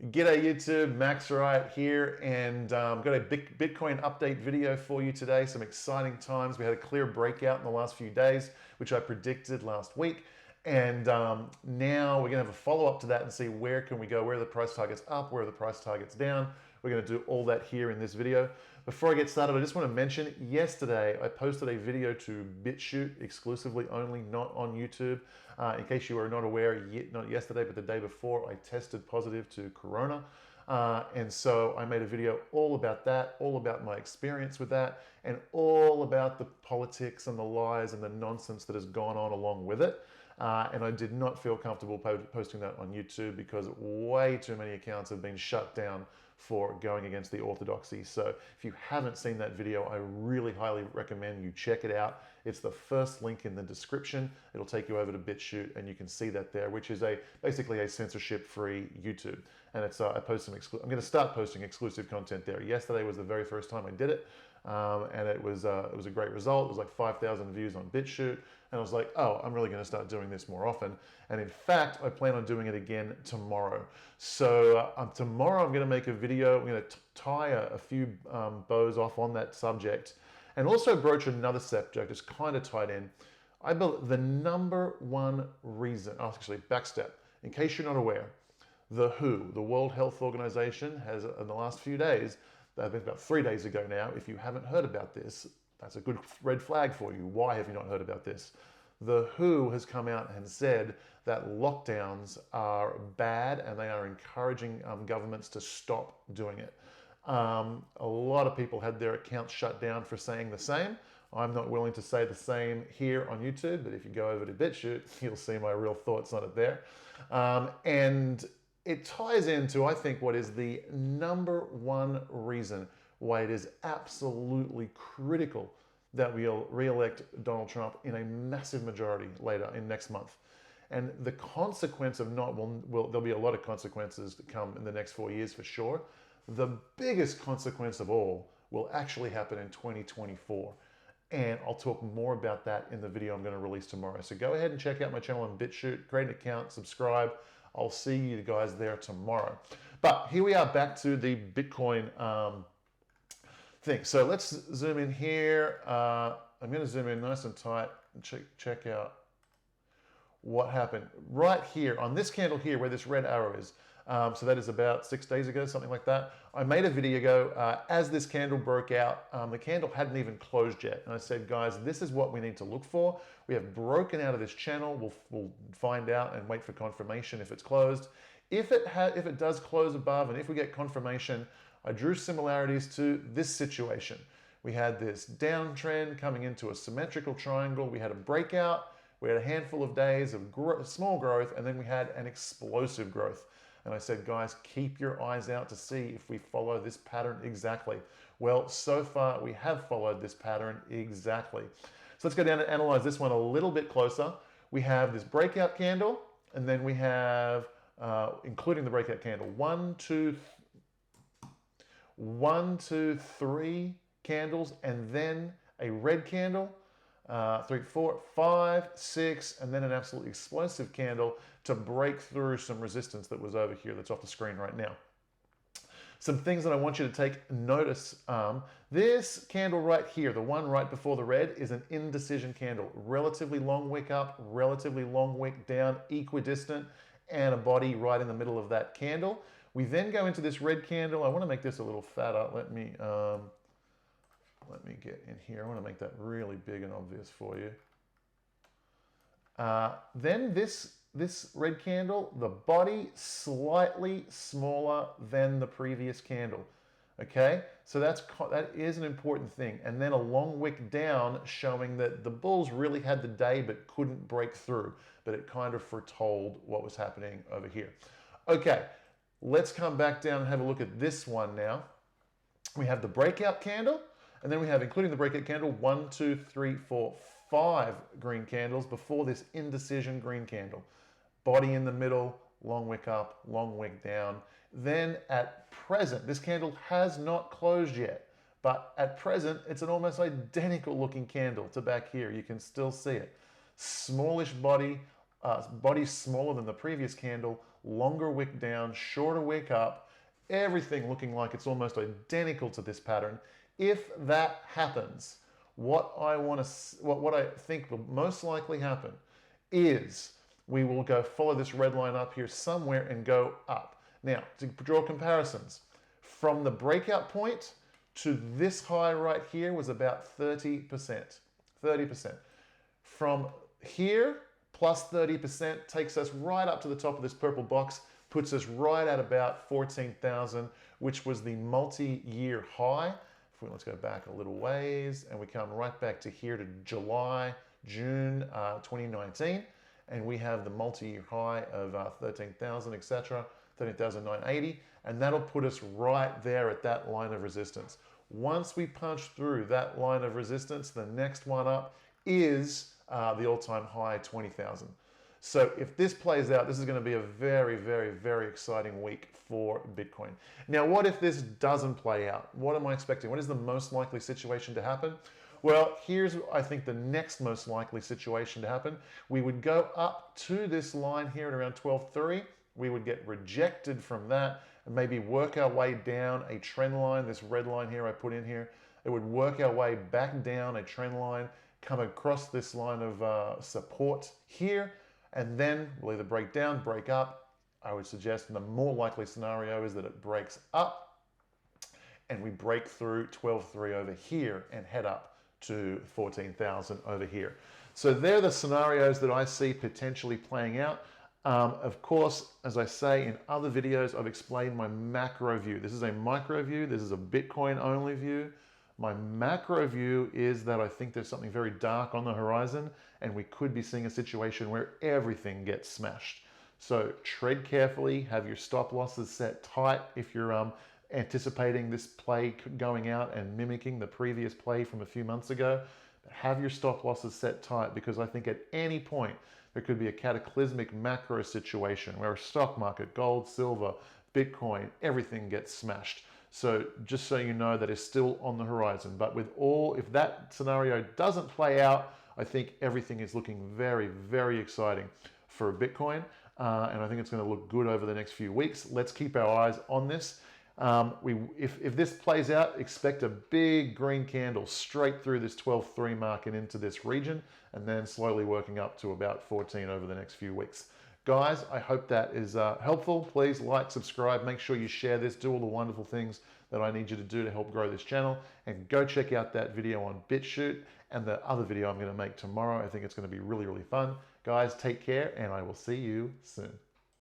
G'day YouTube, Max right here, and got a Bitcoin update video for you today. Some exciting times. We had a clear breakout in the last few days, which I predicted last week. And now we're gonna have a follow-up to that and see where can we go, where are the price targets up, where are the price targets down. We're gonna do all that here in this video. Before I get started, I just wanna mention, yesterday I posted a video to BitChute exclusively only, not on YouTube. In case you are not aware, not yesterday, but the day before, I tested positive to Corona. And so I made a video all about that, all about my experience with that, and all about the politics and the lies and the nonsense that has gone on along with it. And I did not feel comfortable posting that on YouTube because way too many accounts have been shut down for going against the orthodoxy. So if you haven't seen that video, I really highly recommend you check it out. It's the first link in the description. It'll take you over to BitChute and you can see that there, which is basically a censorship-free YouTube. And it's I'm going to start posting exclusive content there. Yesterday was the very first time I did it. And it was a great result. It was like 5,000 views on BitChute, and I was like, oh, I'm really going to start doing this more often. And in fact, I plan on doing it again tomorrow. So tomorrow I'm going to make a video. I'm going to tie a few bows off on that subject, and also broach another subject. It's kind of tied in. I believe the number one reason, actually, backstep. In case you're not aware, the WHO, the World Health Organization, has in the last few days. Been about 3 days ago now. If you haven't heard about this, that's a good red flag for you. Why have you not heard about this? The WHO has come out and said that lockdowns are bad and they are encouraging governments to stop doing it. A lot of people had their accounts shut down for saying the same. I'm not willing to say the same here on YouTube, but if you go over to BitChute, you'll see my real thoughts on it there. And it ties into, I think, what is the number one reason why it is absolutely critical that we'll re-elect Donald Trump in a massive majority later in next month. And the consequence of not, there'll be a lot of consequences to come in the next 4 years for sure. The biggest consequence of all will actually happen in 2024. And I'll talk more about that in the video I'm going to release tomorrow. So go ahead and check out my channel on BitChute, create an account, subscribe. I'll see you guys there tomorrow. But here we are back to the Bitcoin thing. So let's zoom in here. I'm going to zoom in nice and tight and check out what happened right here on this candle here where this red arrow is. So that is about 6 days ago, something like that. I made a video ago as this candle broke out. The candle hadn't even closed yet. And I said, guys, this is what we need to look for. We have broken out of this channel. We'll find out and wait for confirmation if it's closed. If it does close above and if we get confirmation, I drew similarities to this situation. We had this downtrend coming into a symmetrical triangle. We had a breakout. We had a handful of days of small growth, and then we had an explosive growth. And I said, guys, keep your eyes out to see if we follow this pattern exactly. Well, so far we have followed this pattern exactly. So let's go down and analyze this one a little bit closer. We have this breakout candle, and then we have, including the breakout candle, 1, 2, 3 candles, and then a red candle. 3, 4, 5, 6, and then an absolutely explosive candle to break through some resistance that was over here that's off the screen right now. Some things that I want you to take notice. This candle right here, the one right before the red, is an indecision candle. Relatively long wick up, relatively long wick down, equidistant, and a body right in the middle of that candle. We then go into this red candle. I want to make this a little fatter. Let me get in here. I want to make that really big and obvious for you. Then this red candle, the body slightly smaller than the previous candle. Okay, so that is an important thing. And then a long wick down showing that the bulls really had the day but couldn't break through. But it kind of foretold what was happening over here. Okay, let's come back down and have a look at this one now. We have the breakout candle. And then we have, including the breakout candle, 1, 2, 3, 4, 5 green candles before this indecision green candle. Body in the middle, long wick up, long wick down. Then at present, this candle has not closed yet, but at present, it's an almost identical looking candle to back here. You can still see it. Smallish body, body smaller than the previous candle, longer wick down, shorter wick up, everything looking like it's almost identical to this pattern. If that happens, what I think will most likely happen is we will go follow this red line up here somewhere and go up. Now, to draw comparisons, from the breakout point to this high right here was about 30%. 30%. From here, plus 30% takes us right up to the top of this purple box, puts us right at about 14,000, which was the multi-year high. Let's go back a little ways, and we come right back to here to June 2019, and we have the multi-year high of 13,000, etc., 13,980, and that'll put us right there at that line of resistance. Once we punch through that line of resistance, the next one up is the all-time high, 20,000. So if this plays out, this is going to be a very, very, very exciting week for Bitcoin. Now, what if this doesn't play out? What am I expecting? What is the most likely situation to happen? Well, here's, I think, the next most likely situation to happen. We would go up to this line here at around 12.3. We would get rejected from that and maybe work our way down a trend line, this red line here I put in here. It would work our way back down a trend line, come across this line of support here, and then we'll either break down, break up. I would suggest the more likely scenario is that it breaks up and we break through 12.3 over here and head up to 14,000 over here. So they're the scenarios that I see potentially playing out. Of course, as I say in other videos, I've explained my macro view. This is a micro view. This is a Bitcoin only view. My macro view is that I think there's something very dark on the horizon, and we could be seeing a situation where everything gets smashed. So tread carefully, have your stop losses set tight if you're anticipating this play going out and mimicking the previous play from a few months ago. But have your stop losses set tight, because I think at any point there could be a cataclysmic macro situation where a stock market, gold, silver, Bitcoin, everything gets smashed. So just so you know, that is still on the horizon. But if that scenario doesn't play out, I think everything is looking very, very exciting for Bitcoin. And I think it's going to look good over the next few weeks. Let's keep our eyes on this. If this plays out, expect a big green candle straight through this 12.3 mark and into this region, and then slowly working up to about 14 over the next few weeks. Guys, I hope that is helpful. Please like, subscribe, make sure you share this, do all the wonderful things that I need you to do to help grow this channel, and go check out that video on BitChute and the other video I'm going to make tomorrow. I think it's going to be really, really fun. Guys, take care, and I will see you soon.